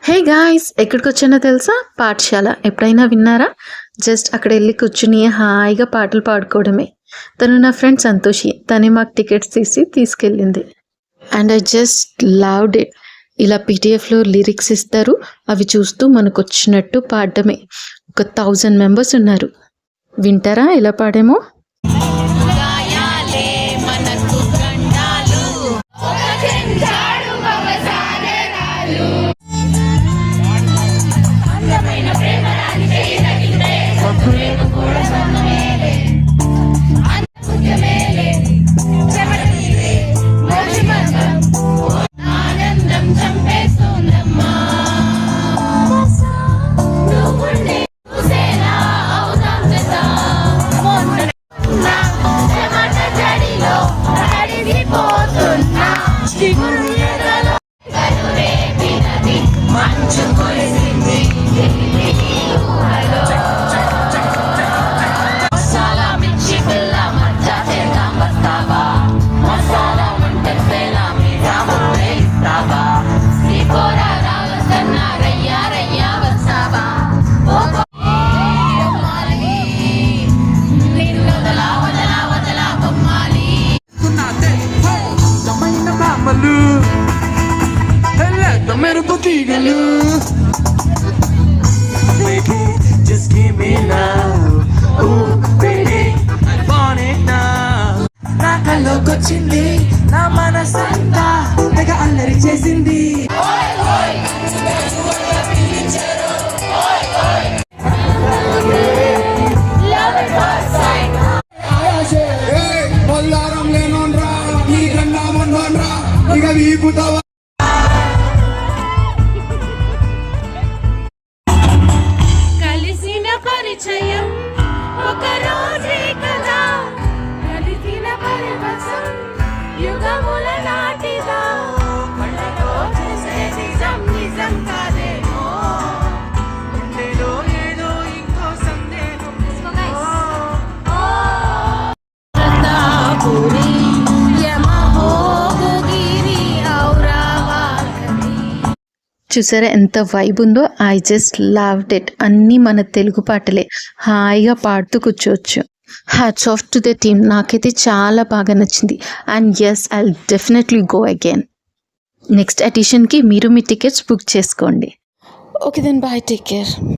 Hey guys, ఎక్కడికి వచ్చానో తెలుసా? పాఠశాల. ఎప్పుడైనా విన్నారా? జస్ట్ అక్కడ వెళ్ళి కూర్చుని హాయిగా పాటలు పాడుకోవడమే. తను నా ఫ్రెండ్ సంతోషి. తనే మాకు టికెట్స్ తీసుకెళ్ళింది. And I just loved it. ఇలా పీటీఎఫ్లో లిరిక్స్ ఇస్తారు, అవి చూస్తూ మనకు వచ్చినట్టు పాడడమే. ఒక 1000 మెంబర్స్ ఉన్నారు. వింటారా ఎలా పాడేమో? Baby, just give me now. Ooh, baby, I want it now. నాకల్లోకొచ్చింది నా మనసంతా తెగ అల్లరి చేసింది. బొల్లారం లేనోన్రా నీ కన్నా మొన్నోన్రా ఇక వీకుతావా పరిచయం ఒక రోజే కదా కలిసిన పరివసం యుగముల నాటిదా కళ్ళతో చూసే నిజం నిజం కాదేమో గుండెలో ఏదో ఇంకో సందేహం పూరి చూసారా ఎంత వైబ్ ఉందో? I just loved it. అన్నీ మన తెలుగు పాటలే, హాయిగా పాడుతూ కూర్చోవచ్చు. Hats off to the team. నాకైతే చాలా బాగా నచ్చింది. And yes, I definitely go again. Next ఎడిషన్కి మీరు మీ టికెట్స్ బుక్ చేసుకోండి. Okay then, bye, take care.